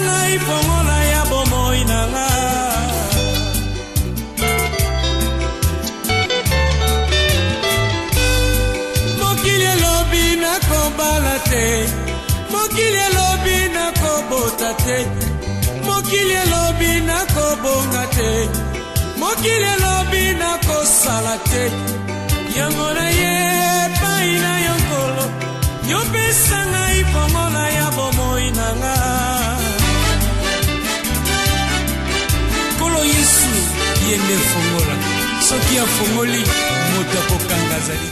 ngai fongola ya bomoi nanga. Mokili lobi na kobala te, mokili lobi na kobota te, mokili lobi na kobonga te, mokili lobi na kosala te. Yango na ye pai na yonkolo, yopesa ngai fongola ya bomoi nanga. Kolo Yesu yende fongola, soki afongoli moto akokanga zali.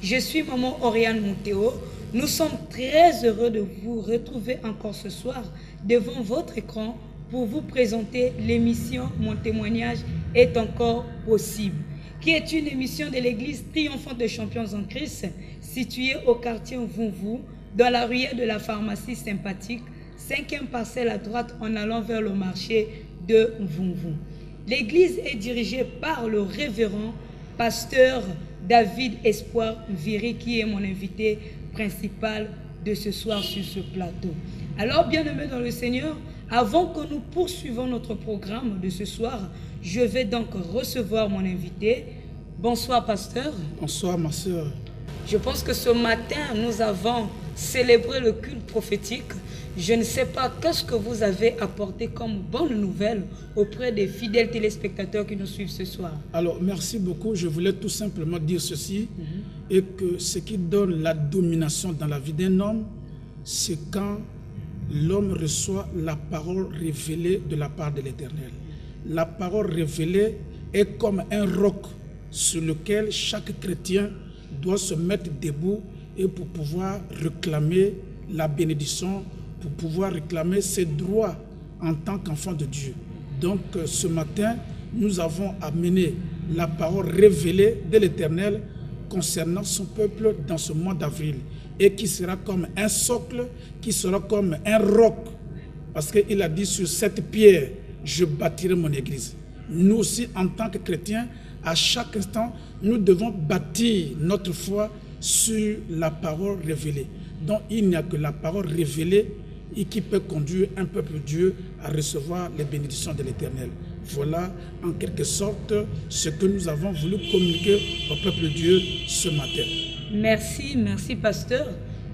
Je suis maman Oriane Monteo. Nous sommes très heureux de vous retrouver encore ce soir devant votre écran pour vous présenter l'émission Mon témoignage est encore possible, qui est une émission de l'église triomphante des champions en Christ, située au quartier Vounvou, dans la ruelle de la pharmacie sympathique, 5e parcelle à droite en allant vers le marché de Vounvou. L'église est dirigée par le révérend pasteur David Espoir Viri, qui est mon invité principal de ce soir sur ce plateau. Alors, bien-aimés dans le Seigneur, avant que nous poursuivons notre programme de ce soir, je vais donc recevoir mon invité. Bonsoir, pasteur. Bonsoir, ma soeur. Je pense que ce matin, nous avons célébré le culte prophétique. Je ne sais pas qu'est-ce que vous avez apporté comme bonne nouvelle auprès des fidèles téléspectateurs qui nous suivent ce soir. Alors, merci beaucoup. Je voulais tout simplement dire ceci, et que ce qui donne la domination dans la vie d'un homme, c'est quand l'homme reçoit la parole révélée de la part de l'Éternel. La parole révélée est comme un roc sur lequel chaque chrétien doit se mettre debout et pour pouvoir réclamer la bénédiction, pour pouvoir réclamer ses droits en tant qu'enfant de Dieu. Donc ce matin, nous avons amené la parole révélée de l'Éternel concernant son peuple dans ce mois d'avril, et qui sera comme un socle, qui sera comme un roc, parce qu'il a dit sur cette pierre, je bâtirai mon église. Nous aussi, en tant que chrétiens, à chaque instant, nous devons bâtir notre foi sur la parole révélée. Donc il n'y a que la parole révélée et qui peut conduire un peuple de Dieu à recevoir les bénédictions de l'Éternel. Voilà en quelque sorte ce que nous avons voulu communiquer au peuple de Dieu ce matin. Merci, merci pasteur.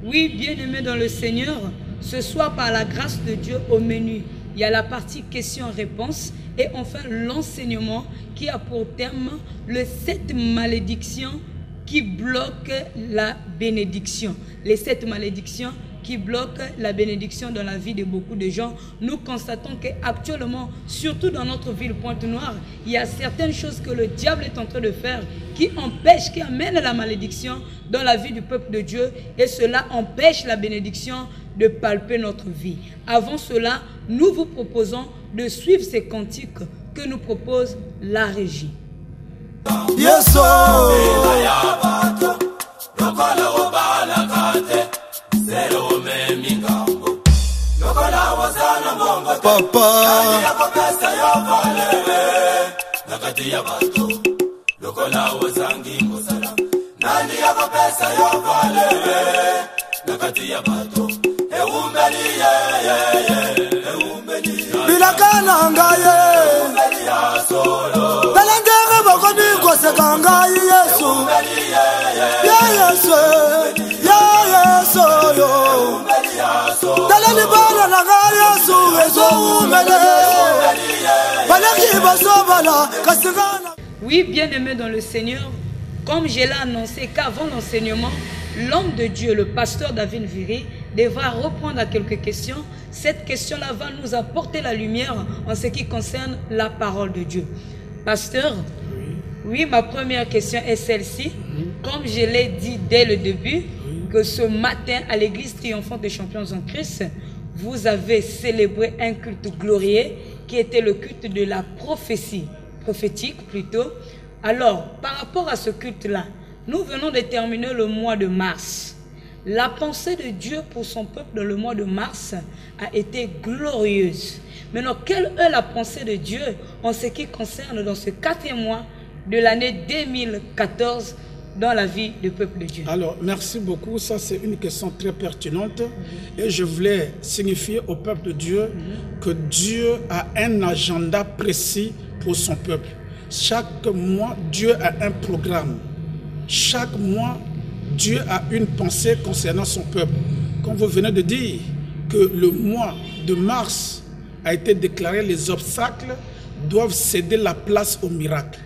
Oui, bien-aimés dans le Seigneur, ce soir par la grâce de Dieu au menu, il y a la partie questions-réponses et enfin l'enseignement qui a pour terme les 7 malédictions qui bloquent la bénédiction. Les 7 malédictions qui bloquent la bénédiction dans la vie de beaucoup de gens. Nous constatons qu'actuellement, surtout dans notre ville Pointe-Noire, il y a certaines choses que le diable est en train de faire qui empêchent, qui amènent la malédiction dans la vie du peuple de Dieu, et cela empêche la bénédiction de palper notre vie. Avant cela, nous vous proposons de suivre ces cantiques que nous propose la régie. Oui, bien-aimés dans le Seigneur, comme je l'ai annoncé qu'avant l'enseignement, l'homme de Dieu, le pasteur David Viri, devra répondre à quelques questions. Cette question-là va nous apporter la lumière en ce qui concerne la parole de Dieu. Pasteur, oui, ma première question est celle-ci. Comme je l'ai dit dès le début, que ce matin, à l'église triomphante des champions en Christ, vous avez célébré un culte glorieux qui était le culte de la prophétie, prophétique plutôt. Alors, par rapport à ce culte-là, nous venons de terminer le mois de mars. La pensée de Dieu pour son peuple dans le mois de mars a été glorieuse. Maintenant, quelle est la pensée de Dieu en ce qui concerne dans ce 4e mois de l'année 2014 dans la vie du peuple de Dieu? Alors, merci beaucoup. Ça, c'est une question très pertinente. Et je voulais signifier au peuple de Dieu que Dieu a un agenda précis pour son peuple. Chaque mois, Dieu a un programme. Chaque mois, Dieu a une pensée concernant son peuple. Comme vous venez de dire que le mois de mars a été déclaré, les obstacles doivent céder la place au miracle.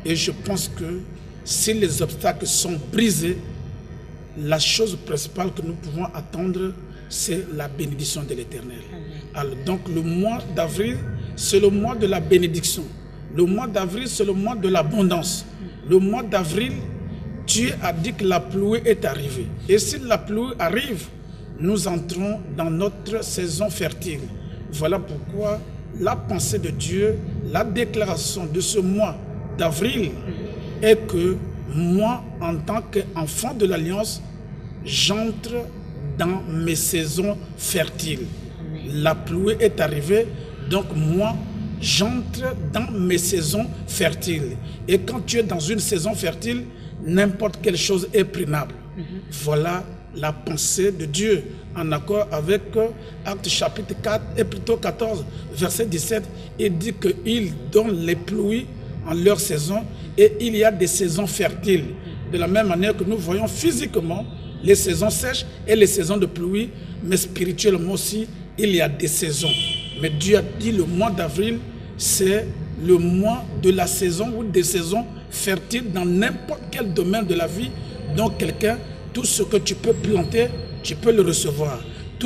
Et je pense que si les obstacles sont brisés, la chose principale que nous pouvons attendre, c'est la bénédiction de l'Éternel. Alors donc le mois d'avril, c'est le mois de la bénédiction. Le mois d'avril, c'est le mois de l'abondance. Le mois d'avril, Dieu a dit que la pluie est arrivée. Et si la pluie arrive, nous entrons dans notre saison fertile. Voilà pourquoi la pensée de Dieu, la déclaration de ce mois d'avril est que moi, en tant qu'enfant de l'Alliance, j'entre dans mes saisons fertiles. La pluie est arrivée, donc moi, j'entre dans mes saisons fertiles. Et quand tu es dans une saison fertile, n'importe quelle chose est prenable. Voilà la pensée de Dieu, en accord avec Actes chapitre 4, et plutôt 14, verset 17, il dit qu'il donne les pluies en leur saison et il y a des saisons fertiles. De la même manière que nous voyons physiquement les saisons sèches et les saisons de pluie, mais spirituellement aussi, il y a des saisons. Mais Dieu a dit le mois d'avril, c'est le mois de la saison ou des saisons fertiles dans n'importe quel domaine de la vie. Donc quelqu'un, tout ce que tu peux planter, tu peux le recevoir.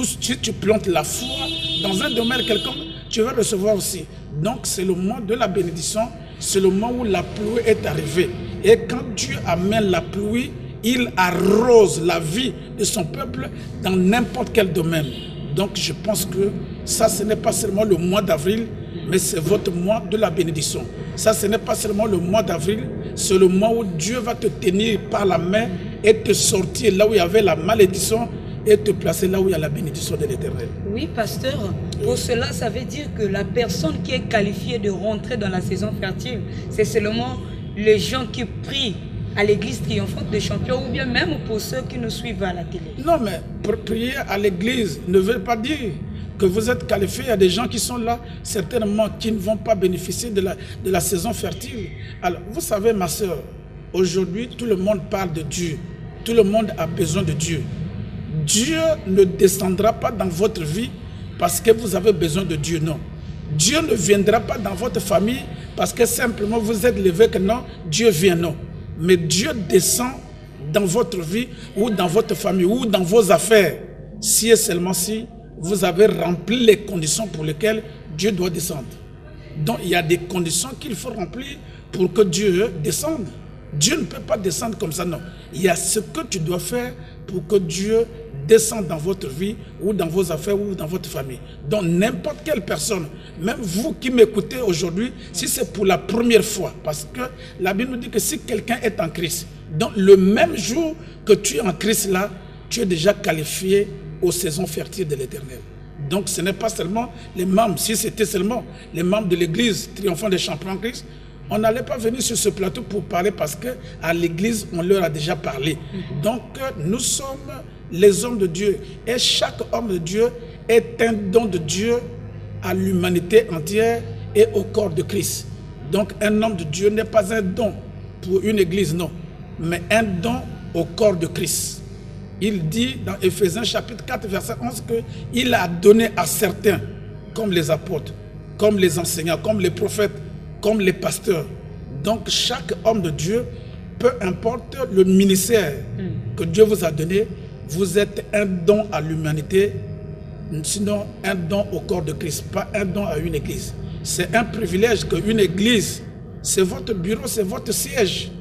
Si tu plantes la foi dans un domaine quelconque, tu vas recevoir aussi. Donc c'est le mois de la bénédiction, c'est le mois où la pluie est arrivée. Et quand Dieu amène la pluie, il arrose la vie de son peuple dans n'importe quel domaine. Donc je pense que ça, ce n'est pas seulement le mois d'avril, mais c'est votre mois de la bénédiction. Ça, ce n'est pas seulement le mois d'avril, c'est le mois où Dieu va te tenir par la main et te sortir là où il y avait la malédiction et te placer là où il y a la bénédiction de l'Éternel. Oui, pasteur, pour cela, ça veut dire que la personne qui est qualifiée de rentrer dans la saison fertile, c'est seulement les gens qui prient à l'église triomphante des champions ou bien même pour ceux qui nous suivent à la télé. Non, mais pour prier à l'église ne veut pas dire que vous êtes qualifié. Il y a des gens qui sont là, certainement, qui ne vont pas bénéficier de la saison fertile. Alors, vous savez, ma soeur, aujourd'hui, tout le monde parle de Dieu. Tout le monde a besoin de Dieu. Dieu ne descendra pas dans votre vie parce que vous avez besoin de Dieu, non. Dieu ne viendra pas dans votre famille parce que simplement vous êtes levé que non, Dieu vient, non. Mais Dieu descend dans votre vie ou dans votre famille ou dans vos affaires si et seulement si vous avez rempli les conditions pour lesquelles Dieu doit descendre. Donc il y a des conditions qu'il faut remplir pour que Dieu descende. Dieu ne peut pas descendre comme ça, non. Il y a ce que tu dois faire pour que Dieu descende dans votre vie ou dans vos affaires ou dans votre famille. Donc n'importe quelle personne, même vous qui m'écoutez aujourd'hui, si c'est pour la première fois, parce que la Bible nous dit que si quelqu'un est en Christ, donc le même jour que tu es en Christ là, tu es déjà qualifié aux saisons fertiles de l'Éternel. Donc ce n'est pas seulement les membres, si c'était seulement les membres de l'église triomphante des champions en Christ, on n'allait pas venir sur ce plateau pour parler parce qu'à l'église, on leur a déjà parlé. Donc nous sommes les hommes de Dieu et chaque homme de Dieu est un don de Dieu à l'humanité entière et au corps de Christ. Donc un homme de Dieu n'est pas un don pour une église, non, mais un don au corps de Christ. Il dit dans Éphésiens chapitre 4 verset 11 qu'il a donné à certains, comme les apôtres, comme les enseignants, comme les prophètes, comme les pasteurs. Donc chaque homme de Dieu, peu importe le ministère que Dieu vous a donné, vous êtes un don à l'humanité, sinon un don au corps de Christ, pas un don à une église. C'est un privilège qu'une église, c'est votre bureau, c'est votre siège.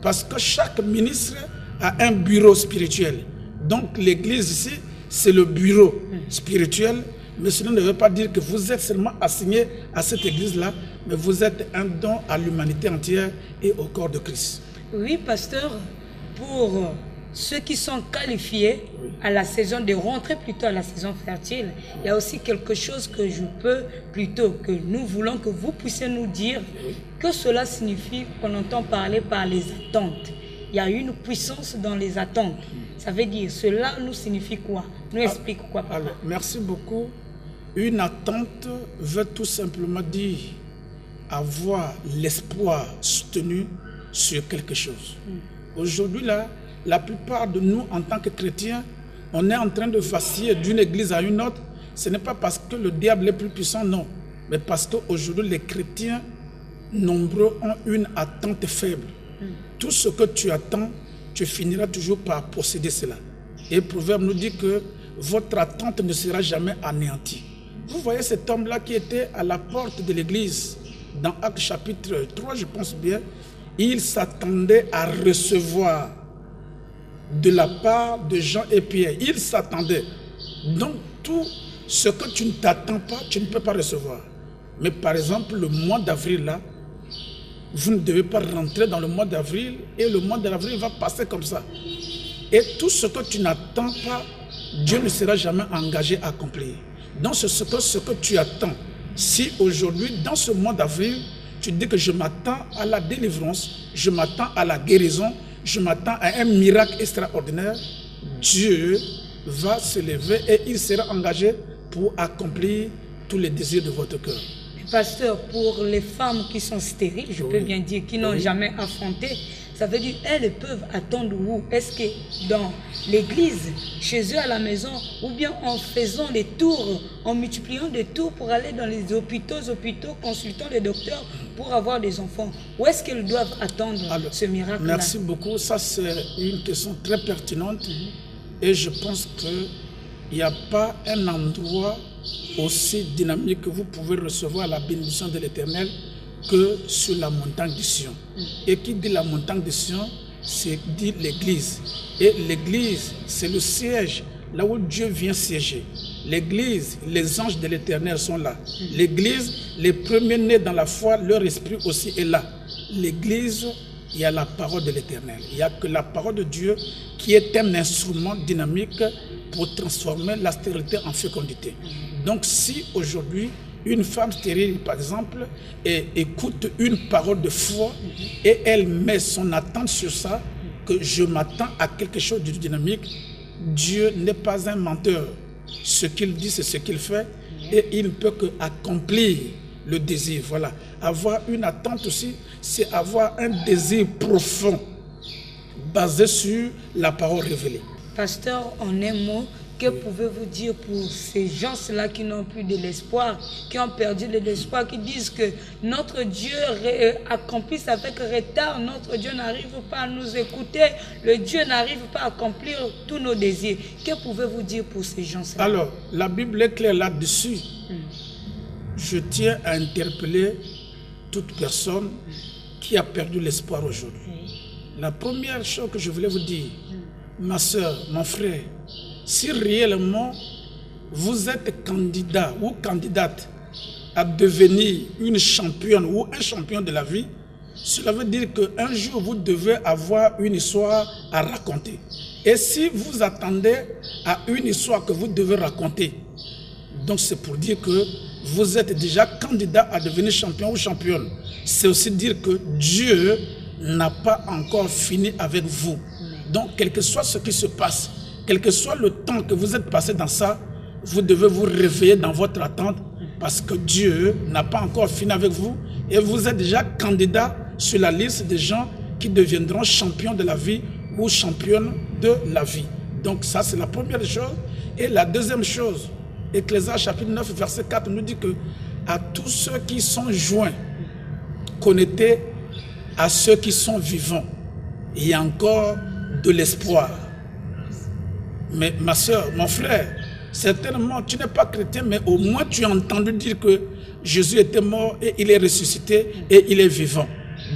Parce que chaque ministre a un bureau spirituel. Donc l'église ici, c'est le bureau spirituel. Mais cela ne veut pas dire que vous êtes seulement assigné à cette église-là, mais vous êtes un don à l'humanité entière et au corps de Christ. Oui, pasteur, pour ceux qui sont qualifiés à la saison de rentrée, plutôt à la saison fertile, il y a aussi quelque chose que je peux, plutôt que nous voulons que vous puissiez nous dire que cela signifie qu'on entend parler par les attentes. il y a une puissance dans les attentes. Ça veut dire, cela nous signifie quoi? Nous explique quoi, papa? Alors, merci beaucoup. Une attente veut tout simplement dire avoir l'espoir soutenu sur quelque chose. Aujourd'hui, là, la plupart de nous, en tant que chrétiens, on est en train de vaciller d'une église à une autre. Ce n'est pas parce que le diable est plus puissant, non. Mais parce qu'aujourd'hui, les chrétiens nombreux ont une attente faible. Tout ce que tu attends, tu finiras toujours par posséder cela. Et le proverbe nous dit que votre attente ne sera jamais anéantie. Vous voyez cet homme-là qui était à la porte de l'église, dans Actes chapitre 3, je pense bien, il s'attendait à recevoir de la part de Jean et Pierre. Il s'attendait. Donc, tout ce que tu ne t'attends pas, tu ne peux pas recevoir. Mais par exemple, le mois d'avril, là, vous ne devez pas rentrer dans le mois d'avril et le mois d'avril va passer comme ça. Et tout ce que tu n'attends pas, Dieu ne sera jamais engagé à accomplir. Donc, c'est ce que tu attends. Si aujourd'hui, dans ce mois d'avril, tu dis que je m'attends à la délivrance, je m'attends à la guérison, je m'attends à un miracle extraordinaire, Dieu va se lever et il sera engagé pour accomplir tous les désirs de votre cœur. Pasteur, pour les femmes qui sont stériles, je peux bien dire, qui n'ont jamais affronté, ça veut dire elles peuvent attendre où? Est-ce que dans l'église, chez eux à la maison, ou bien en faisant des tours, en multipliant des tours pour aller dans les hôpitaux, consultant les docteurs pour avoir des enfants? Où est-ce qu'elles doivent attendre ce miracle-là? Merci beaucoup. Ça, c'est une question très pertinente. Et je pense qu'il n'y a pas un endroit aussi dynamique que vous pouvez recevoir la bénédiction de l'Éternel que sur la montagne de Sion. Et qui dit la montagne de Sion, c'est dit l'église. Et l'église, c'est le siège, là où Dieu vient siéger. L'église, les anges de l'Éternel sont là. L'église, les premiers-nés dans la foi, leur esprit aussi est là. L'église, il y a la parole de l'Éternel. Il n'y a que la parole de Dieu qui est un instrument dynamique pour transformer la stérilité en fécondité. Donc si aujourd'hui, une femme stérile, par exemple, écoute une parole de foi et elle met son attente sur ça, que je m'attends à quelque chose de dynamique, Dieu n'est pas un menteur. Ce qu'il dit, c'est ce qu'il fait et il ne peut qu'accomplir le désir. Voilà. Avoir une attente aussi, c'est avoir un désir profond basé sur la parole révélée. Pasteur, en un mot, que pouvez-vous dire pour ces gens-là qui n'ont plus de l'espoir, qui ont perdu de l'espoir, qui disent que notre Dieu accomplisse avec retard, notre Dieu n'arrive pas à nous écouter, le Dieu n'arrive pas à accomplir tous nos désirs? Que pouvez-vous dire pour ces gens-là? Alors, la Bible est claire là-dessus. Je tiens à interpeller toute personne qui a perdu l'espoir aujourd'hui. La première chose que je voulais vous dire, ma soeur, mon frère, si réellement vous êtes candidat ou candidate à devenir une championne ou un champion de la vie, cela veut dire qu'un jour vous devez avoir une histoire à raconter. Et si vous attendez à une histoire que vous devez raconter, donc c'est pour dire que vous êtes déjà candidat à devenir champion ou championne. C'est aussi dire que Dieu n'a pas encore fini avec vous. Donc, quel que soit ce qui se passe, quel que soit le temps que vous êtes passé dans ça, vous devez vous réveiller dans votre attente parce que Dieu n'a pas encore fini avec vous et vous êtes déjà candidat sur la liste des gens qui deviendront champions de la vie ou championnes de la vie. Donc, ça, c'est la première chose. Et la deuxième chose, Ecclésiaste chapitre 9, verset 4 nous dit que à tous ceux qui sont joints, connectés à ceux qui sont vivants, il y a encore de l'espoir. Mais ma soeur, mon frère, certainement tu n'es pas chrétien, mais au moins tu as entendu dire que Jésus était mort et il est ressuscité et il est vivant.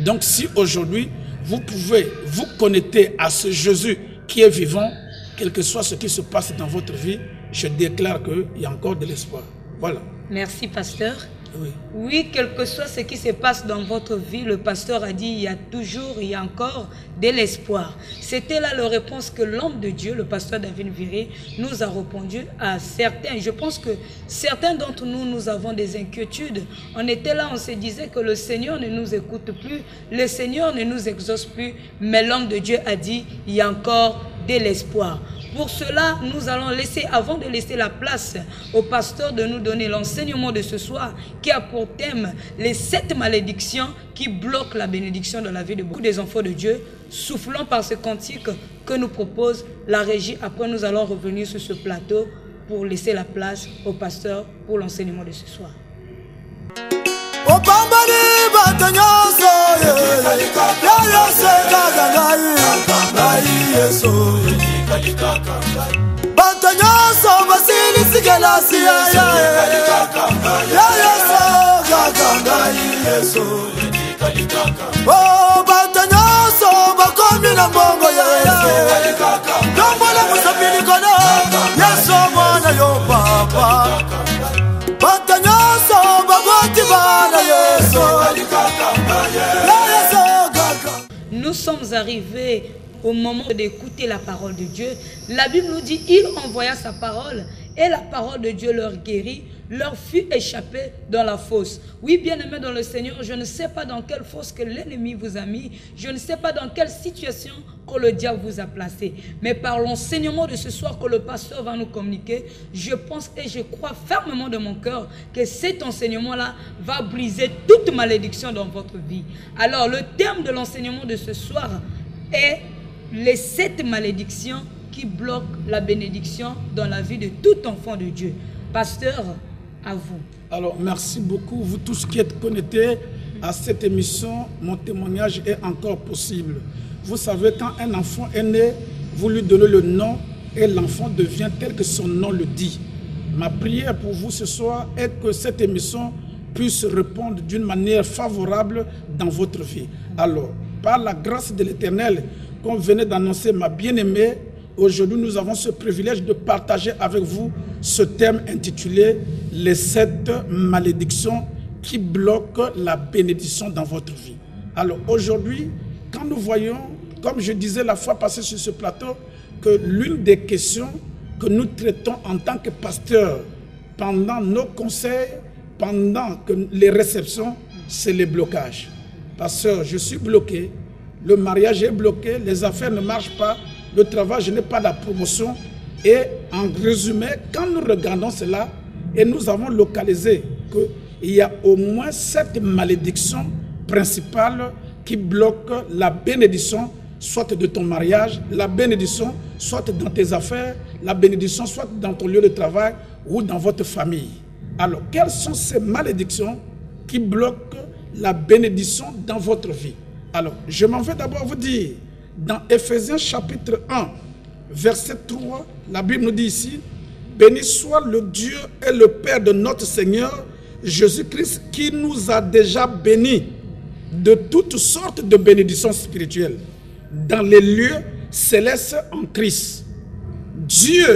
Donc si aujourd'hui vous pouvez vous connecter à ce Jésus qui est vivant, quel que soit ce qui se passe dans votre vie, je déclare qu'il y a encore de l'espoir. Voilà. Merci, pasteur. Oui, quel que soit ce qui se passe dans votre vie, le pasteur a dit, il y a encore de l'espoir. C'était là la réponse que l'homme de Dieu, le pasteur David Viré, nous a répondu à certains. Je pense que certains d'entre nous, nous avons des inquiétudes. On était là, on se disait que le Seigneur ne nous écoute plus, le Seigneur ne nous exauce plus, mais l'homme de Dieu a dit, il y a encore de l'espoir. Pour cela, nous allons laisser, avant de laisser la place au pasteur de nous donner l'enseignement de ce soir, qui a pour thème les 7 malédictions qui bloquent la bénédiction dans la vie de beaucoup des enfants de Dieu. Soufflons par ce cantique que nous propose la régie. Après, nous allons revenir sur ce plateau pour laisser la place au pasteur pour l'enseignement de ce soir. Batanyoso basili sigelasi ya oh batanyoso bakomi na mbongo ya Dombola musabili kono Yeso mwana yo papa Batanyoso bagoti bana Yeso Nous sommes arrivés au moment d'écouter la parole de Dieu. La Bible nous dit, il envoya sa parole et la parole de Dieu leur guérit, leur fut échappée dans la fosse. Oui, bien-aimés dans le Seigneur, je ne sais pas dans quelle fosse que l'ennemi vous a mis, je ne sais pas dans quelle situation que le diable vous a placé, mais par l'enseignement de ce soir que le pasteur va nous communiquer, je pense et je crois fermement de mon cœur que cet enseignement-là va briser toute malédiction dans votre vie. Alors, le terme de l'enseignement de ce soir est les 7 malédictions qui bloquent la bénédiction dans la vie de tout enfant de Dieu. Pasteur, à vous. Alors, merci beaucoup, vous tous qui êtes connectés à cette émission. Mon témoignage est encore possible. Vous savez, quand un enfant est né, vous lui donnez le nom et l'enfant devient tel que son nom le dit. Ma prière pour vous ce soir est que cette émission puisse répondre d'une manière favorable dans votre vie. Alors, par la grâce de l'Éternel, comme venait d'annoncer ma bien-aimée, aujourd'hui nous avons ce privilège de partager avec vous ce thème intitulé « Les 7 malédictions qui bloquent la bénédiction dans votre vie ». Alors aujourd'hui, quand nous voyons, comme je disais la fois passée sur ce plateau, que l'une des questions que nous traitons en tant que pasteur pendant nos conseils, pendant les réceptions, c'est les blocages. Pasteur, je suis bloqué, le mariage est bloqué, les affaires ne marchent pas, le travail, je n'ai pas la promotion. Et en résumé, quand nous regardons cela, et nous avons localisé qu'il y a au moins 7 malédictions principales qui bloquent la bénédiction, soit de ton mariage, la bénédiction, soit dans tes affaires, la bénédiction, soit dans ton lieu de travail ou dans votre famille. Alors, quelles sont ces malédictions qui bloquent la bénédiction dans votre vie? Alors, je m'en vais d'abord vous dire, dans Éphésiens chapitre 1, verset 3, la Bible nous dit ici, « Béni soit le Dieu et le Père de notre Seigneur Jésus-Christ, qui nous a déjà bénis de toutes sortes de bénédictions spirituelles dans les lieux célestes en Christ. » Dieu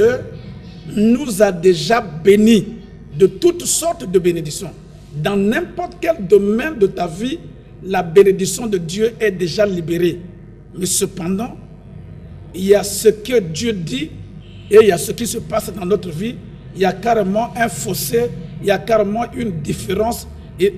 nous a déjà bénis de toutes sortes de bénédictions. Dans n'importe quel domaine de ta vie, la bénédiction de Dieu est déjà libérée. Mais cependant, il y a ce que Dieu dit et il y a ce qui se passe dans notre vie. Il y a carrément un fossé, il y a carrément une différence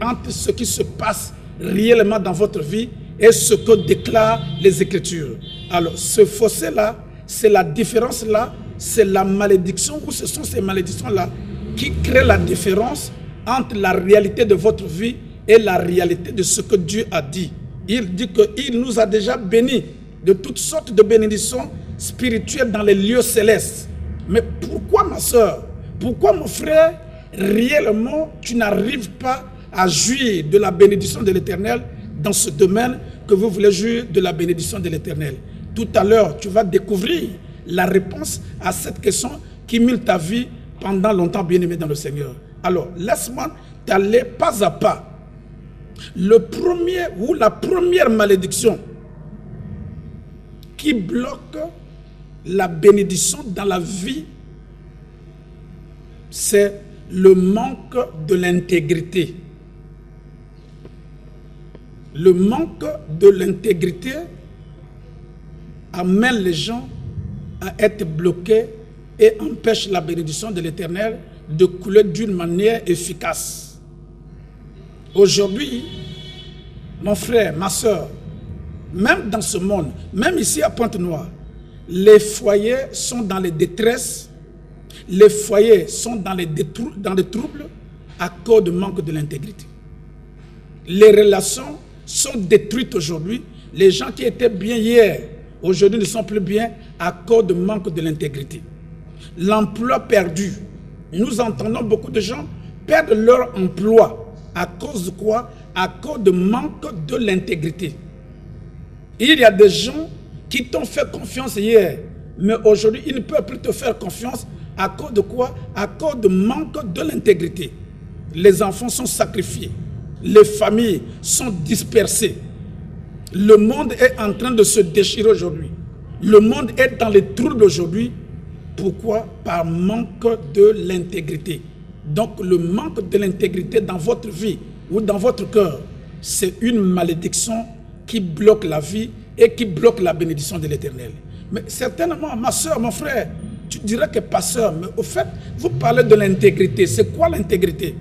entre ce qui se passe réellement dans votre vie et ce que déclarent les Écritures. Alors, ce fossé-là, c'est la différence-là, c'est la malédiction, ou ce sont ces malédictions-là qui créent la différence entre la réalité de votre vie et la réalité de ce que Dieu a dit. Il dit qu'il nous a déjà bénis de toutes sortes de bénédictions spirituelles dans les lieux célestes. Mais pourquoi, ma soeur, pourquoi, mon frère, réellement, tu n'arrives pas à jouir de la bénédiction de l'Éternel dans ce domaine que vous voulez jouir de la bénédiction de l'Éternel? Tout à l'heure, tu vas découvrir la réponse à cette question qui mille ta vie pendant longtemps, bien-aimé dans le Seigneur. Alors, laisse-moi t'aller pas à pas. Le premier ou la première malédiction qui bloque la bénédiction dans la vie, c'est le manque de l'intégrité. Le manque de l'intégrité amène les gens à être bloqués et empêche la bénédiction de l'Éternel de couler d'une manière efficace. Aujourd'hui, mon frère, ma soeur, même dans ce monde, même ici à Pointe-Noire, les foyers sont dans les détresses, les foyers sont dans les troubles à cause du manque de l'intégrité. Les relations sont détruites aujourd'hui. Les gens qui étaient bien hier, aujourd'hui ne sont plus bien à cause du manque de l'intégrité. L'emploi perdu. Nous entendons beaucoup de gens perdre leur emploi. À cause de quoi? À cause du manque de l'intégrité. Il y a des gens qui t'ont fait confiance hier, mais aujourd'hui, ils ne peuvent plus te faire confiance. À cause de quoi? À cause du manque de l'intégrité. Les enfants sont sacrifiés. Les familles sont dispersées. Le monde est en train de se déchirer aujourd'hui. Le monde est dans les troubles aujourd'hui. Pourquoi? Par manque de l'intégrité. Donc le manque de l'intégrité dans votre vie ou dans votre cœur, c'est une malédiction qui bloque la vie et qui bloque la bénédiction de l'Éternel. Mais certainement, ma soeur, mon frère, tu dirais que pasteur, mais au fait, vous parlez de l'intégrité. C'est quoi l'intégrité?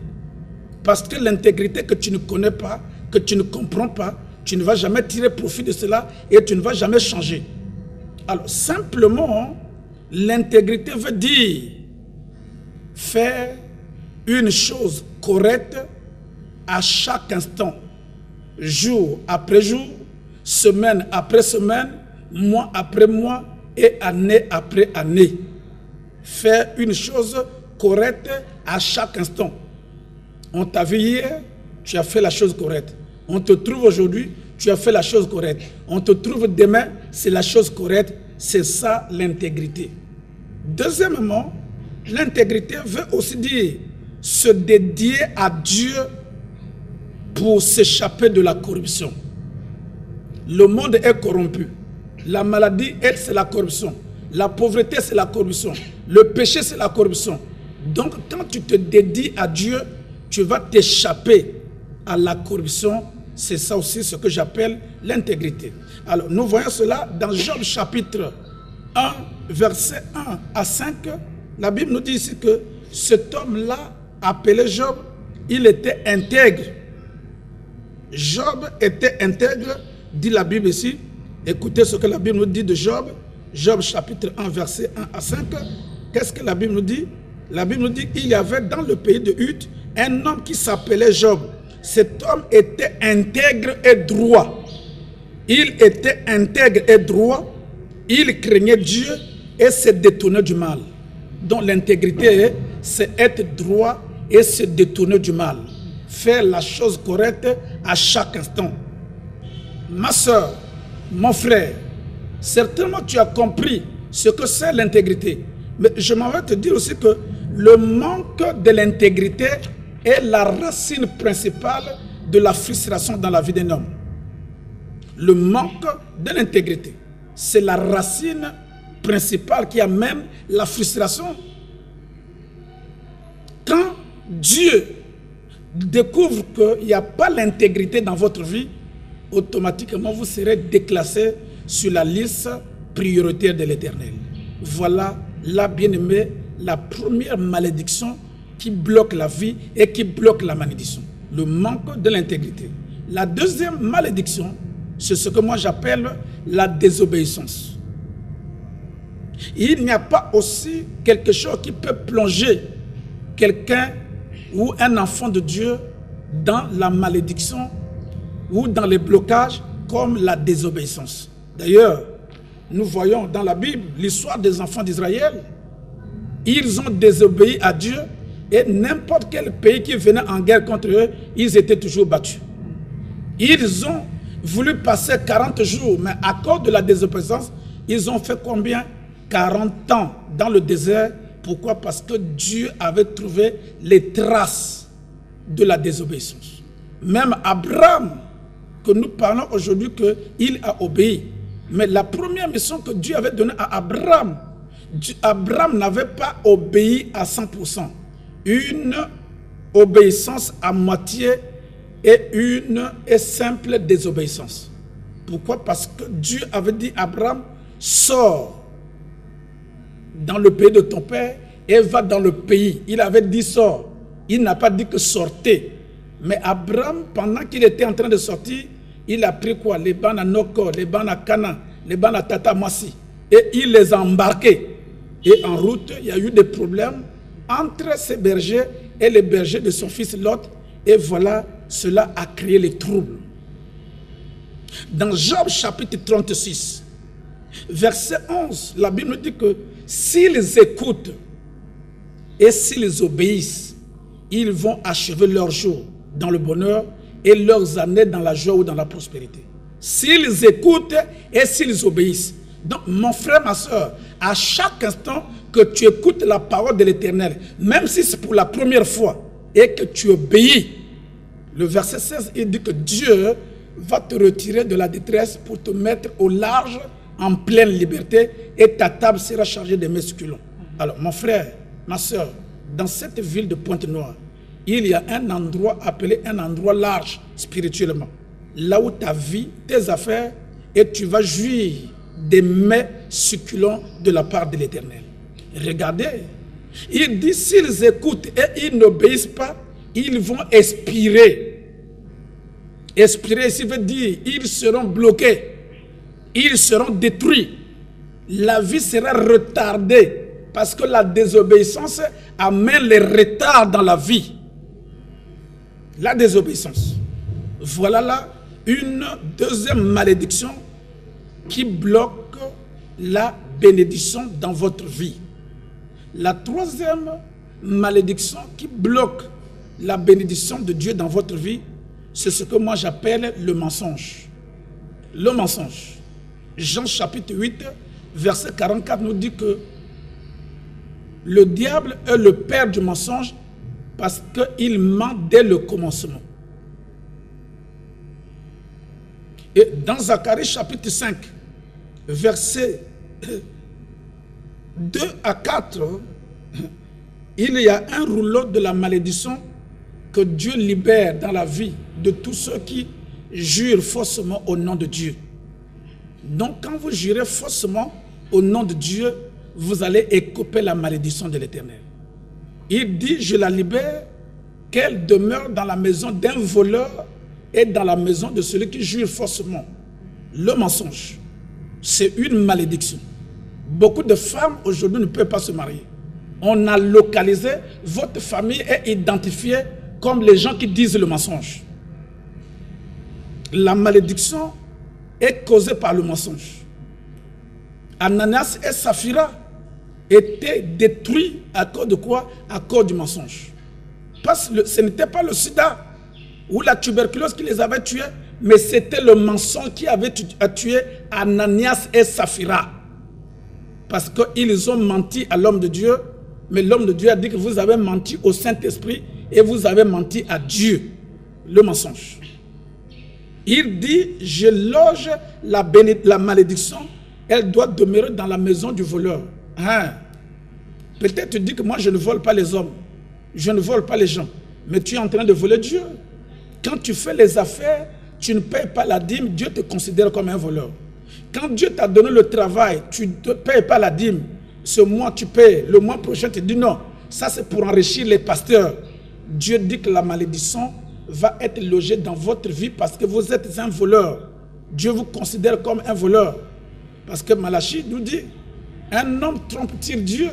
Parce que l'intégrité que tu ne connais pas, que tu ne comprends pas, tu ne vas jamais tirer profit de cela et tu ne vas jamais changer. Alors, simplement, l'intégrité veut dire faire une chose correcte à chaque instant, jour après jour, semaine après semaine, mois après mois et année après année. Faire une chose correcte à chaque instant. On t'a vu hier, tu as fait la chose correcte. On te trouve aujourd'hui, tu as fait la chose correcte. On te trouve demain, c'est la chose correcte. C'est ça l'intégrité. Deuxièmement, l'intégrité veut aussi dire se dédier à Dieu pour s'échapper de la corruption. Le monde est corrompu. La maladie, elle, c'est la corruption. La pauvreté, c'est la corruption. Le péché, c'est la corruption. Donc, quand tu te dédies à Dieu, tu vas t'échapper à la corruption. C'est ça aussi ce que j'appelle l'intégrité. Alors, nous voyons cela dans Job chapitre 1, verset 1 à 5. La Bible nous dit ici que cet homme-là, appelé Job, il était intègre. Job était intègre, dit la Bible ici. Écoutez ce que la Bible nous dit de Job. Job chapitre 1, verset 1 à 5. Qu'est-ce que la Bible nous dit? La Bible nous dit qu'il y avait dans le pays de Hut un homme qui s'appelait Job. Cet homme était intègre et droit. Il était intègre et droit. Il craignait Dieu et se détournait du mal. Donc l'intégrité, c'est être droit et se détourner du mal. Faire la chose correcte à chaque instant. Ma soeur, mon frère, certainement tu as compris ce que c'est l'intégrité. Mais je m'en vais te dire aussi que le manque de l'intégrité est la racine principale de la frustration dans la vie d'un homme. Le manque de l'intégrité, c'est la racine principale qui amène la frustration. Quand Dieu découvre qu'il n'y a pas l'intégrité dans votre vie, automatiquement vous serez déclassé sur la liste prioritaire de l'Éternel. Voilà, là, bien-aimé, la première malédiction qui bloque la vie et qui bloque la malédiction. Le manque de l'intégrité. La deuxième malédiction, c'est ce que moi j'appelle la désobéissance. Il n'y a pas aussi quelque chose qui peut plonger quelqu'un ou un enfant de Dieu dans la malédiction ou dans les blocages comme la désobéissance. D'ailleurs, nous voyons dans la Bible l'histoire des enfants d'Israël. Ils ont désobéi à Dieu et n'importe quel pays qui venait en guerre contre eux, ils étaient toujours battus. Ils ont voulu passer 40 jours, mais à cause de la désobéissance, ils ont fait combien? 40 ans dans le désert. Pourquoi? Parce que Dieu avait trouvé les traces de la désobéissance. Même Abraham, que nous parlons aujourd'hui qu'il a obéi. Mais la première mission que Dieu avait donnée à Abraham, Abraham n'avait pas obéi à 100%. Une obéissance à moitié et une et simple désobéissance. Pourquoi? Parce que Dieu avait dit à Abraham, sors dans le pays de ton père et va dans le pays. Il avait dit sors. Il n'a pas dit que sortez. Mais Abraham, pendant qu'il était en train de sortir, il a pris quoi? Les bancs à Noko, les bancs à Cana, les bancs à Tatamassi. Et il les a embarqués. Et en route, il y a eu des problèmes entre ces bergers et les bergers de son fils Lot. Et voilà, cela a créé les troubles. Dans Job chapitre 36, verset 11, la Bible dit que s'ils écoutent et s'ils obéissent, ils vont achever leurs jours dans le bonheur et leurs années dans la joie ou dans la prospérité. S'ils écoutent et s'ils obéissent. Donc, mon frère, ma soeur, à chaque instant que tu écoutes la parole de l'Éternel, même si c'est pour la première fois, et que tu obéis, le verset 16, il dit que Dieu va te retirer de la détresse pour te mettre au large, en pleine liberté, et ta table sera chargée de mets succulents. Alors, mon frère, ma soeur, dans cette ville de Pointe-Noire, il y a un endroit appelé un endroit large spirituellement. Là où ta vie, tes affaires, et tu vas jouir des mets succulents de la part de l'Éternel. Regardez, il dit s'ils écoutent et ils n'obéissent pas, ils vont expirer. Expirer, ça veut dire ils seront bloqués, ils seront détruits. La vie sera retardée parce que la désobéissance amène les retards dans la vie. La désobéissance. Voilà là une deuxième malédiction qui bloque la bénédiction dans votre vie. La troisième malédiction qui bloque la bénédiction de Dieu dans votre vie, c'est ce que moi j'appelle le mensonge. Le mensonge. Jean chapitre 8, verset 44 nous dit que le diable est le père du mensonge parce qu'il ment dès le commencement. Et dans Zacharie chapitre 5, versets 2 à 4, il y a un rouleau de la malédiction que Dieu libère dans la vie de tous ceux qui jurent faussement au nom de Dieu. Donc quand vous jurez faussement au nom de Dieu, vous allez écoper la malédiction de l'Éternel. Il dit, je la libère, qu'elle demeure dans la maison d'un voleur et dans la maison de celui qui jure faussement. Le mensonge, c'est une malédiction. Beaucoup de femmes aujourd'hui ne peuvent pas se marier. On a localisé, votre famille est identifiée comme les gens qui disent le mensonge. La malédiction est causée par le mensonge. Ananias et Saphira étaient détruits à cause de quoi? À cause du mensonge. Parce que ce n'était pas le sida ou la tuberculose qui les avait tués, mais c'était le mensonge qui avait tué Ananias et Saphira. Parce qu'ils ont menti à l'homme de Dieu, mais l'homme de Dieu a dit que vous avez menti au Saint-Esprit et vous avez menti à Dieu. Le mensonge. Il dit, je loge la malédiction, elle doit demeurer dans la maison du voleur. Hein? Peut-être tu dis que moi je ne vole pas les hommes, je ne vole pas les gens, mais tu es en train de voler Dieu. Quand tu fais les affaires, tu ne payes pas la dîme, Dieu te considère comme un voleur. Quand Dieu t'a donné le travail, tu ne payes pas la dîme, ce mois tu payes, le mois prochain tu dis non, ça c'est pour enrichir les pasteurs. Dieu dit que la malédiction va être logée dans votre vie parce que vous êtes un voleur. Dieu vous considère comme un voleur. Parce que Malachie nous dit, un homme trompe-t-il Dieu?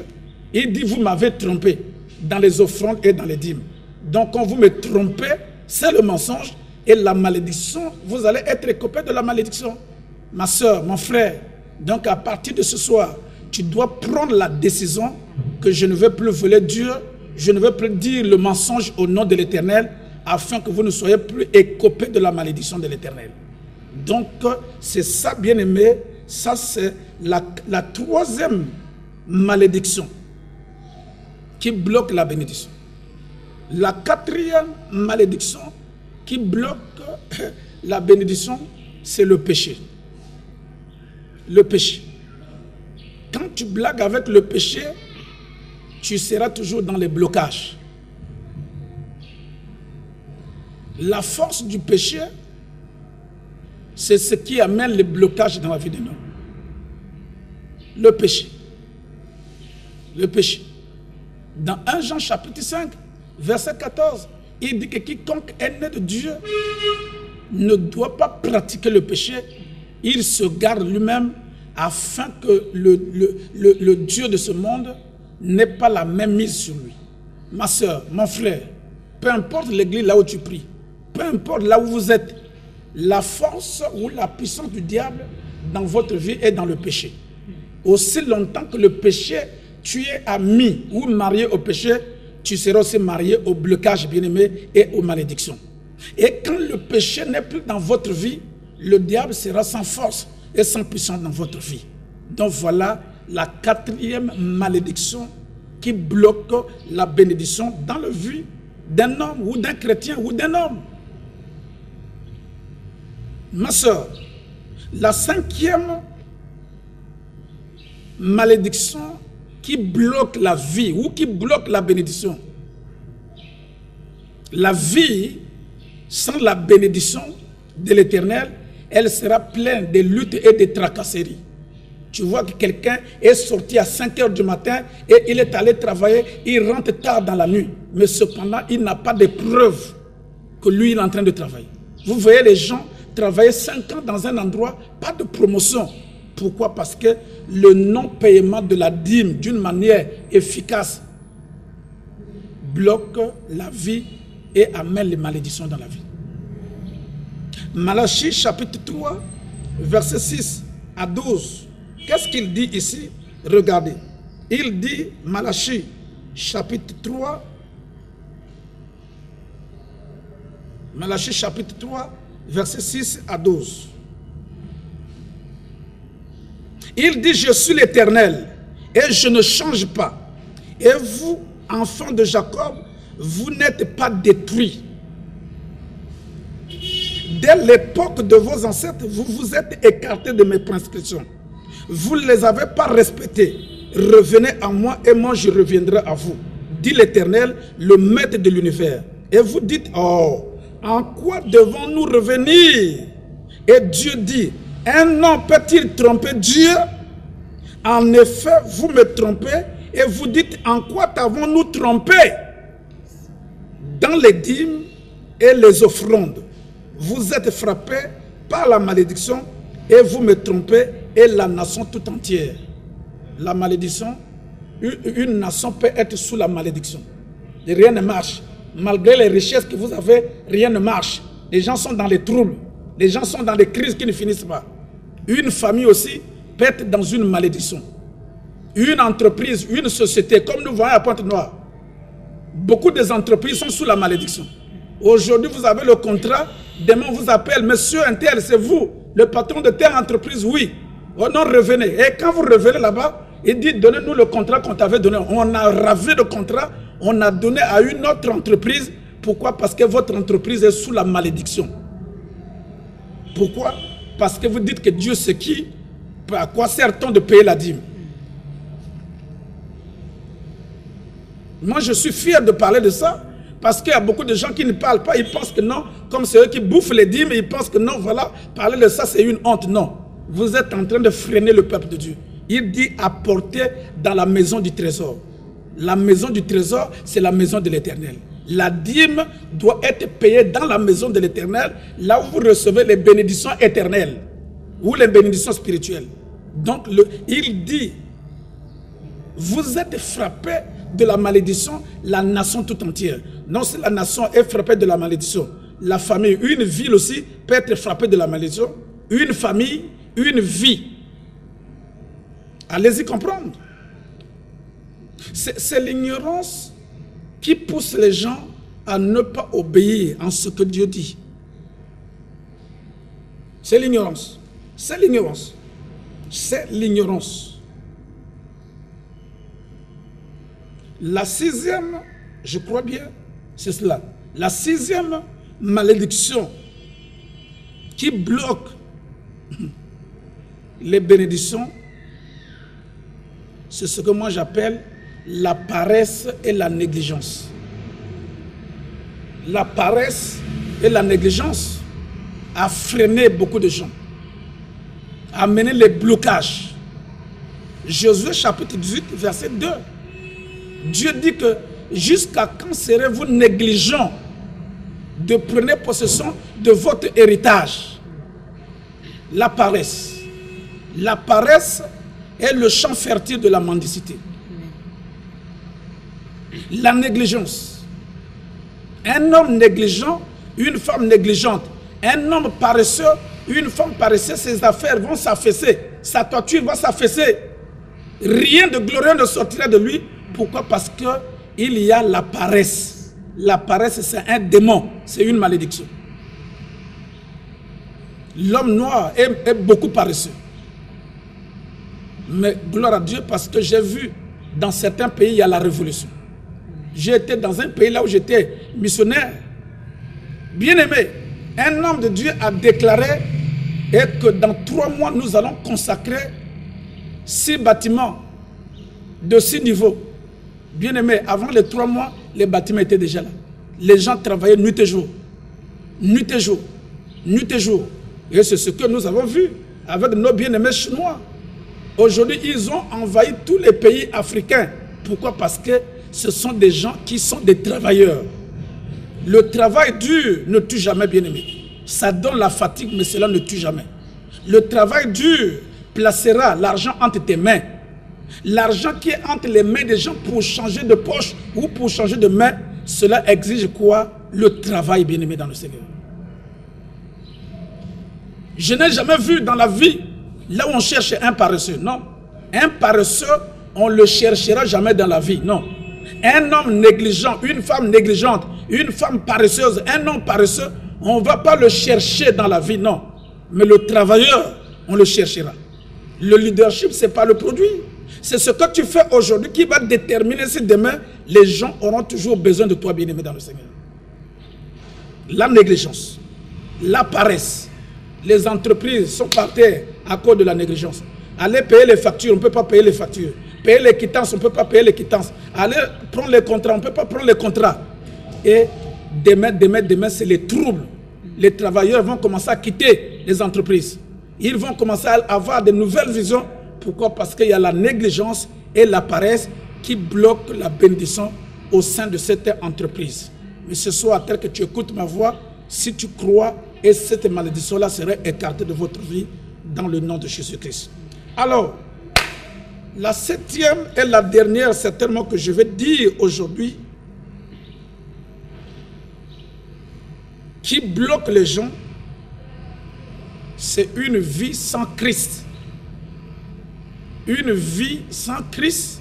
Il dit, vous m'avez trompé dans les offrandes et dans les dîmes. Donc quand vous me trompez, c'est le mensonge et la malédiction, vous allez être écopé de la malédiction. Ma soeur, mon frère, donc à partir de ce soir, tu dois prendre la décision que je ne veux plus voler Dieu, je ne veux plus dire le mensonge au nom de l'Éternel, afin que vous ne soyez plus écopés de la malédiction de l'Éternel. Donc, c'est ça, bien-aimé, ça c'est la troisième malédiction qui bloque la bénédiction. La quatrième malédiction qui bloque la bénédiction, c'est le péché. Le péché. Quand tu blagues avec le péché, tu seras toujours dans les blocages. La force du péché, c'est ce qui amène le blocage dans la vie de l'homme. Le péché. Le péché. Dans 1 Jean chapitre 5, verset 14, il dit que quiconque est né de Dieu ne doit pas pratiquer le péché. Il se garde lui-même afin que le Dieu de ce monde n'ait pas la même mise sur lui. Ma soeur, mon frère, peu importe l'église là où tu pries, peu importe là où vous êtes, la force ou la puissance du diable dans votre vie est dans le péché. Aussi longtemps que le péché, tu es ami ou marié au péché, tu seras aussi marié au blocage, bien-aimé, et aux malédictions. Et quand le péché n'est plus dans votre vie, le diable sera sans force et sans puissance dans votre vie. Donc voilà la 4e malédiction qui bloque la bénédiction dans la vie d'un homme ou d'un chrétien ou d'un homme. Ma soeur, la 5e malédiction qui bloque la vie ou qui bloque la bénédiction. La vie sans la bénédiction de l'Éternel, elle sera pleine de luttes et de tracasseries. Tu vois que quelqu'un est sorti à 5 h du matin et il est allé travailler, il rentre tard dans la nuit. Mais cependant, il n'a pas de preuve que lui, il est en train de travailler. Vous voyez les gens travailler 5 ans dans un endroit, pas de promotion. Pourquoi? Parce que le non-paiement de la dîme d'une manière efficace bloque la vie et amène les malédictions dans la vie. Malachie chapitre 3, verset 6 à 12. Qu'est-ce qu'il dit ici? Regardez. Il dit, Malachie chapitre 3, Malachie chapitre 3, verset 6 à 12. Il dit, je suis l'Éternel et je ne change pas. Et vous, enfants de Jacob, vous n'êtes pas détruits. Dès l'époque de vos ancêtres, vous vous êtes écartés de mes prescriptions. Vous ne les avez pas respectées. Revenez à moi et moi je reviendrai à vous, dit l'Éternel, le maître de l'univers. Et vous dites, oh, en quoi devons-nous revenir? Et Dieu dit, un homme peut-il tromper Dieu? En effet, vous me trompez et vous dites, en quoi t'avons-nous trompé? Dans les dîmes et les offrandes, vous êtes frappés par la malédiction et vous me trompez et la nation tout entière. La malédiction, une nation peut être sous la malédiction. Et rien ne marche. Malgré les richesses que vous avez, rien ne marche. Les gens sont dans les troubles. Les gens sont dans des crises qui ne finissent pas. Une famille aussi peut être dans une malédiction. Une entreprise, une société, comme nous voyons à Pointe-Noire, beaucoup des entreprises sont sous la malédiction. Aujourd'hui, vous avez le contrat, demain on vous appelle, monsieur Intel, c'est vous, le patron de telle entreprise, oui. Oh non, revenez. Et quand vous revenez là-bas, il dit, donnez-nous le contrat qu'on t'avait donné. On a ravé le contrat, on a donné à une autre entreprise. Pourquoi? Parce que votre entreprise est sous la malédiction. Pourquoi? Parce que vous dites que Dieu c'est qui? À quoi sert-on de payer la dîme? Moi, je suis fier de parler de ça, parce qu'il y a beaucoup de gens qui ne parlent pas, ils pensent que non, comme c'est eux qui bouffent les dîmes, ils pensent que non, voilà, parler de ça, c'est une honte. Non, vous êtes en train de freiner le peuple de Dieu. Il dit apporter dans la maison du trésor. La maison du trésor, c'est la maison de l'Éternel. La dîme doit être payée dans la maison de l'Éternel, là où vous recevez les bénédictions éternelles, ou les bénédictions spirituelles. Donc, il dit, vous êtes frappés de la malédiction, la nation tout entière. Non, si la nation est frappée de la malédiction, la famille, une ville aussi peut être frappée de la malédiction, une famille, une vie. Allez-y comprendre. C'est l'ignorance qui pousse les gens à ne pas obéir en ce que Dieu dit. C'est l'ignorance. C'est l'ignorance. C'est l'ignorance. La 6e, je crois bien, c'est cela. La 6e malédiction qui bloque les bénédictions, c'est ce que moi j'appelle la paresse et la négligence. La paresse et la négligence a freiné beaucoup de gens, a amené les blocages. Josué chapitre 18, verset 2. Dieu dit que jusqu'à quand serez-vous négligents de prendre possession de votre héritage? La paresse. La paresse est le champ fertile de la mendicité. La négligence. Un homme négligent, une femme négligente. Un homme paresseux, une femme paresseuse, ses affaires vont s'affaisser. Sa toiture va s'affaisser. Rien de glorieux ne sortira de lui. Pourquoi? Parce qu'il y a la paresse. La paresse, c'est un démon. C'est une malédiction. L'homme noir est beaucoup paresseux. Mais gloire à Dieu, parce que j'ai vu dans certains pays, il y a la révolution. J'ai été dans un pays là où j'étais missionnaire. Bien aimé, un homme de Dieu a déclaré que dans 3 mois, nous allons consacrer 6 bâtiments de 6 niveaux. Bien aimé, avant les 3 mois, les bâtiments étaient déjà là. Les gens travaillaient nuit et jour. Nuit et jour. Nuit et jour. Et c'est ce que nous avons vu avec nos bien-aimés chinois. Aujourd'hui, ils ont envahi tous les pays africains. Pourquoi? Parce que ce sont des gens qui sont des travailleurs. Le travail dur ne tue jamais, bien-aimé. Ça donne la fatigue, mais cela ne tue jamais. Le travail dur placera l'argent entre tes mains. L'argent qui est entre les mains des gens pour changer de poche ou pour changer de main, cela exige quoi? Le travail, bien-aimé, dans le Seigneur. Je n'ai jamais vu dans la vie là où on cherche un paresseux. Non. Un paresseux, on ne le cherchera jamais dans la vie. Non. Un homme négligent, une femme négligente, une femme paresseuse, un homme paresseux, on ne va pas le chercher dans la vie. Non. Mais le travailleur, on le cherchera. Le leadership, ce n'est pas le produit. C'est ce que tu fais aujourd'hui qui va déterminer si demain, les gens auront toujours besoin de toi, bien-aimé dans le Seigneur. La négligence, la paresse. Les entreprises sont par terre à cause de la négligence. Allez payer les factures, on ne peut pas payer les factures. Payer les quittances, on ne peut pas payer les quittances. Allez prendre les contrats, on ne peut pas prendre les contrats. Et demain, c'est les troubles. Les travailleurs vont commencer à quitter les entreprises. Ils vont commencer à avoir de nouvelles visions. Pourquoi? Parce qu'il y a la négligence et la paresse qui bloquent la bénédiction au sein de cette entreprise. Mais ce soir, tel que tu écoutes ma voix, si tu crois, et cette malédiction-là serait écartée de votre vie dans le nom de Jésus-Christ. Alors, la 7e et la dernière, certainement que je vais dire aujourd'hui, qui bloque les gens, c'est une vie sans Christ. Une vie sans Christ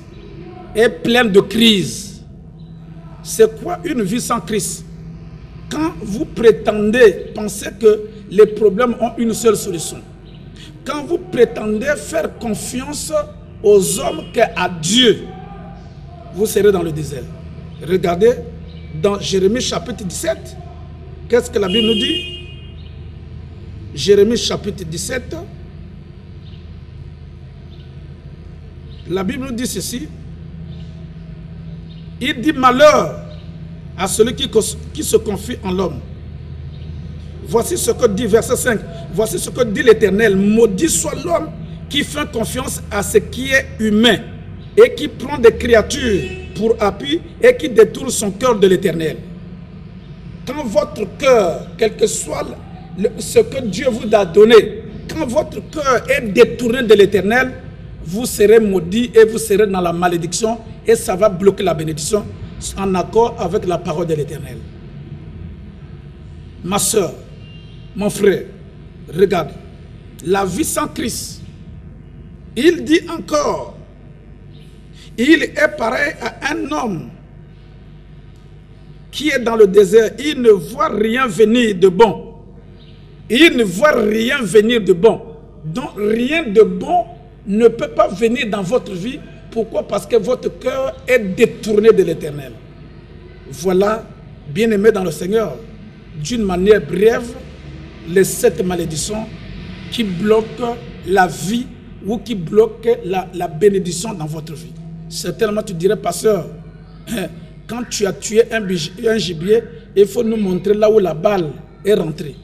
est pleine de crises. C'est quoi une vie sans Christ? Quand vous prétendez penser que les problèmes ont une seule solution, quand vous prétendez faire confiance aux hommes qu'à Dieu, vous serez dans le désert. Regardez dans Jérémie chapitre 17, qu'est-ce que la Bible nous dit? Jérémie chapitre 17, la Bible nous dit ceci. Il dit malheur à celui qui se confie en l'homme. Voici ce que dit verset 5. Voici ce que dit l'Éternel. Maudit soit l'homme qui fait confiance à ce qui est humain et qui prend des créatures pour appui et qui détourne son cœur de l'Éternel. Quand votre cœur, quel que soit ce que Dieu vous a donné, quand votre cœur est détourné de l'Éternel, vous serez maudit et vous serez dans la malédiction et ça va bloquer la bénédiction en accord avec la parole de l'Éternel. Ma soeur, mon frère, regarde, la vie sans Christ, il dit encore, il est pareil à un homme qui est dans le désert, il ne voit rien venir de bon. Il ne voit rien venir de bon. Donc rien de bon ne peut pas venir dans votre vie. Pourquoi? Parce que votre cœur est détourné de l'Éternel. Voilà, bien-aimés dans le Seigneur, d'une manière brève, les 7 malédictions qui bloquent la vie ou qui bloquent la bénédiction dans votre vie. Certainement, tu dirais, pasteur, quand tu as tué un gibier, il faut nous montrer là où la balle est rentré.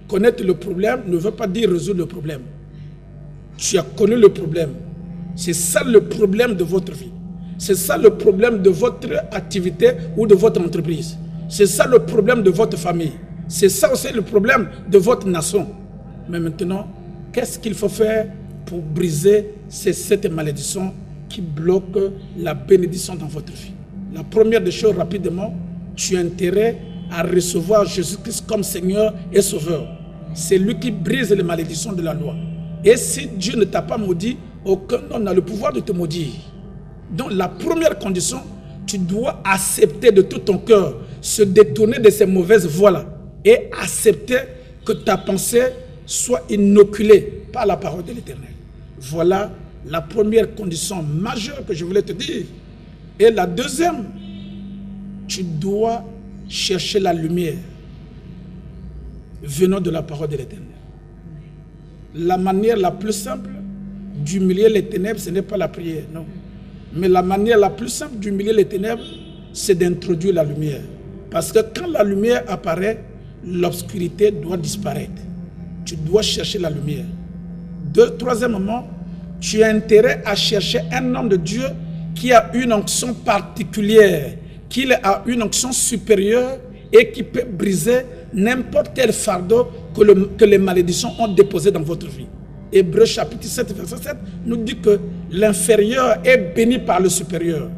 Connaître le problème ne veut pas dire résoudre le problème. Tu as connu le problème. C'est ça le problème de votre vie. C'est ça le problème de votre activité ou de votre entreprise. C'est ça le problème de votre famille. C'est ça aussi le problème de votre nation. Mais maintenant, qu'est-ce qu'il faut faire pour briser ces 7 malédictions qui bloquent la bénédiction dans votre vie? La première des choses, rapidement, tu as intérêt à recevoir Jésus-Christ comme Seigneur et Sauveur. C'est lui qui brise les malédictions de la loi. Et si Dieu ne t'a pas maudit, aucun homme n'a le pouvoir de te maudire. Donc la première condition, tu dois accepter de tout ton cœur, se détourner de ces mauvaises voies-là et accepter que ta pensée soit inoculée par la parole de l'Éternel. Voilà la première condition majeure que je voulais te dire. Et la deuxième, tu dois chercher la lumière venant de la parole de l'Éternel. La manière la plus simple d'humilier les ténèbres, ce n'est pas la prière, non. Mais la manière la plus simple d'humilier les ténèbres, c'est d'introduire la lumière. Parce que quand la lumière apparaît, l'obscurité doit disparaître. Tu dois chercher la lumière. Troisièmement, tu as intérêt à chercher un homme de Dieu qui a une onction particulière, qui a une onction supérieure et qui peut briser n'importe quel fardeau que les malédictions ont déposé dans votre vie. Hébreux chapitre 7, verset 7 nous dit que l'inférieur est béni par le supérieur.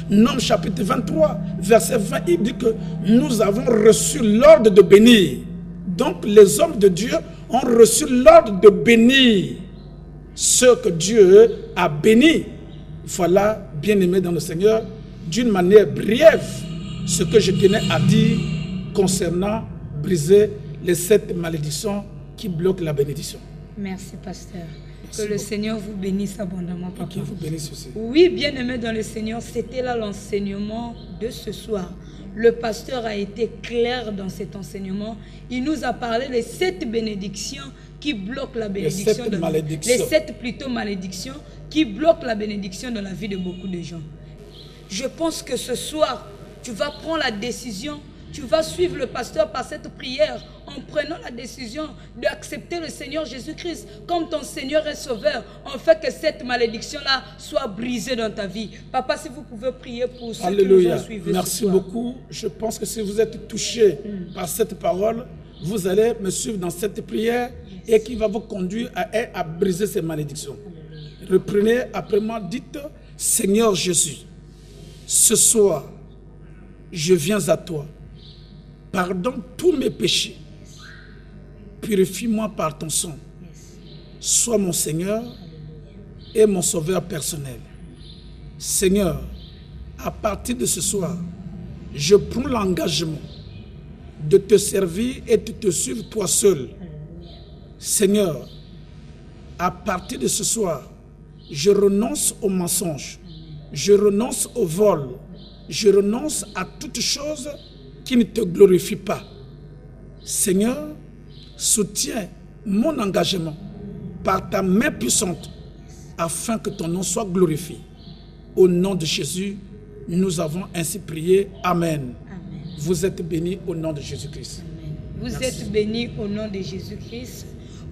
Nom chapitre 23, verset 20, il dit que nous avons reçu l'ordre de bénir. Donc les hommes de Dieu ont reçu l'ordre de bénir ceux que Dieu a bénis. Voilà, bien-aimés dans le Seigneur, d'une manière brève, ce que je tenais à dire concernant briser les 7 malédictions qui bloquent la bénédiction. Merci, pasteur. Merci que le beaucoup. Seigneur vous bénisse abondamment, papa. Qu'il vous bénisse aussi. Oui, bien-aimés dans le Seigneur, c'était là l'enseignement de ce soir. Le pasteur a été clair dans cet enseignement. Il nous a parlé des 7 bénédictions qui bloquent la bénédiction. Les 7 plutôt malédictions qui bloquent la bénédiction dans la vie de beaucoup de gens. Je pense que ce soir, tu vas prendre la décision, tu vas suivre le pasteur par cette prière en prenant la décision d'accepter le Seigneur Jésus-Christ comme ton Seigneur et Sauveur, en fait que cette malédiction-là soit brisée dans ta vie. Papa, si vous pouvez prier pour ceux qui nous ont suivis. Merci beaucoup. Je pense que si vous êtes touché par cette parole, vous allez me suivre dans cette prière et qui va vous conduire à briser ces malédictions. Reprenez après moi, dites: Seigneur Jésus, ce soir, je viens à toi. Pardonne tous mes péchés. Purifie-moi par ton sang. Sois mon Seigneur et mon Sauveur personnel. Seigneur, à partir de ce soir, je prends l'engagement de te servir et de te suivre toi seul. Seigneur, à partir de ce soir, je renonce au mensonge, je renonce au vol, je renonce à toute chose qui ne te glorifie pas. Seigneur, soutiens mon engagement par ta main puissante afin que ton nom soit glorifié. Au nom de Jésus, nous avons ainsi prié. Amen. Amen. Vous êtes bénis au nom de Jésus-Christ. Vous êtes bénis au nom de Jésus-Christ.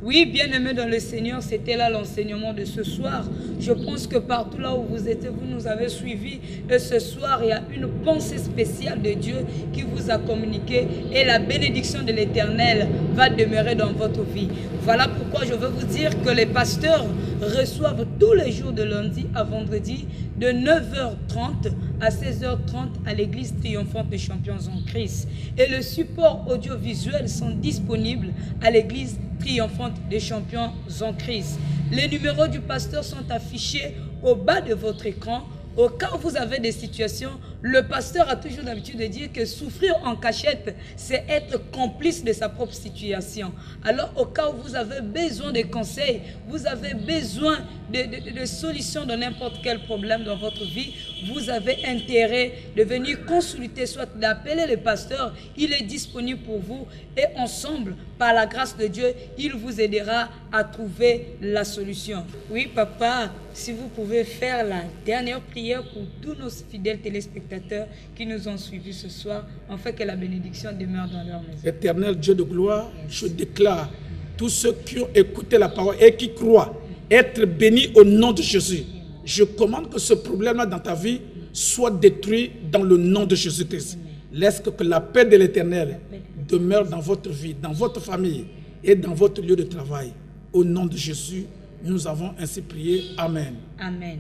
Oui, bien-aimés dans le Seigneur, c'était là l'enseignement de ce soir. Je pense que partout là où vous étiez, vous nous avez suivis. Et ce soir, il y a une pensée spéciale de Dieu qui vous a communiqué. Et la bénédiction de l'Éternel va demeurer dans votre vie. Voilà pourquoi je veux vous dire que les pasteurs reçoivent tous les jours de lundi à vendredi de 9h30 à 16h30 à l'église triomphante des champions en Christ. Et le support audiovisuel sont disponibles à l'église triomphante des champions en Christ. Les numéros du pasteur sont affichés au bas de votre écran. Au cas où vous avez des situations, le pasteur a toujours l'habitude de dire que souffrir en cachette, c'est être complice de sa propre situation. Alors, au cas où vous avez besoin de conseils, vous avez besoin de solutions dans n'importe quel problème dans votre vie, vous avez intérêt de venir consulter, soit d'appeler le pasteur. Il est disponible pour vous et ensemble, par la grâce de Dieu, il vous aidera à trouver la solution. Oui, papa, si vous pouvez faire la dernière prière pour tous nos fidèles téléspectateurs. téléspectateurs qui nous ont suivis ce soir, afin que la bénédiction demeure dans leur maison. Éternel Dieu de gloire, je déclare tous ceux qui ont écouté la parole et qui croient être bénis au nom de Jésus. Je commande que ce problème-là dans ta vie soit détruit dans le nom de Jésus-Christ. Laisse que la paix de l'Éternel demeure dans votre vie, dans votre famille et dans votre lieu de travail. Au nom de Jésus, nous avons ainsi prié. Amen. Amen.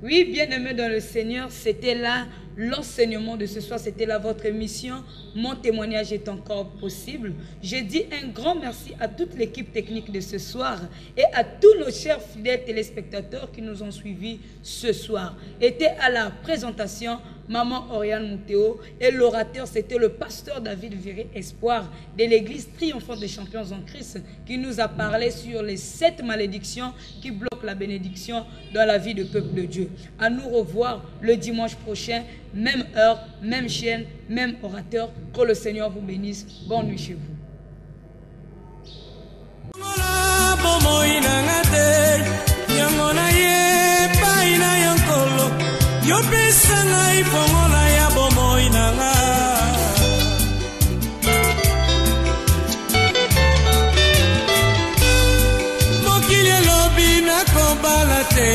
Oui, bien-aimés dans le Seigneur, c'était là l'enseignement de ce soir, c'était là votre émission. Mon témoignage est encore possible. Je dis un grand merci à toute l'équipe technique de ce soir et à tous nos chers fidèles téléspectateurs qui nous ont suivis ce soir. Était à la présentation Maman Oriane Moutéo et l'orateur c'était le pasteur David Viré Espoir de l'église triomphante des champions en Christ qui nous a parlé sur les 7 malédictions qui bloquent la bénédiction dans la vie du peuple de Dieu. À nous revoir le dimanche prochain, même heure, même chaîne, même orateur. Que le Seigneur vous bénisse. Bonne nuit chez vous. Yo pesa ngai pongola ya bomoi nanga Mokili lobi na kobala te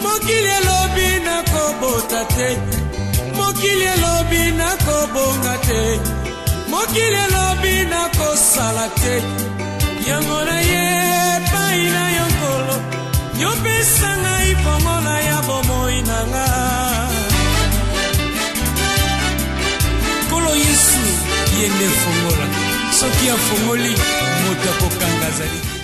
Mokili lobi na kobota te Mokili lobi na kobonga te Mokili lobi na kosala te Yango na ye paina yonkolo Yo pesa ngai pongola ya bomoi nanga Kolo Yesu yende fongola Soki ya fongoli moto akokanga zali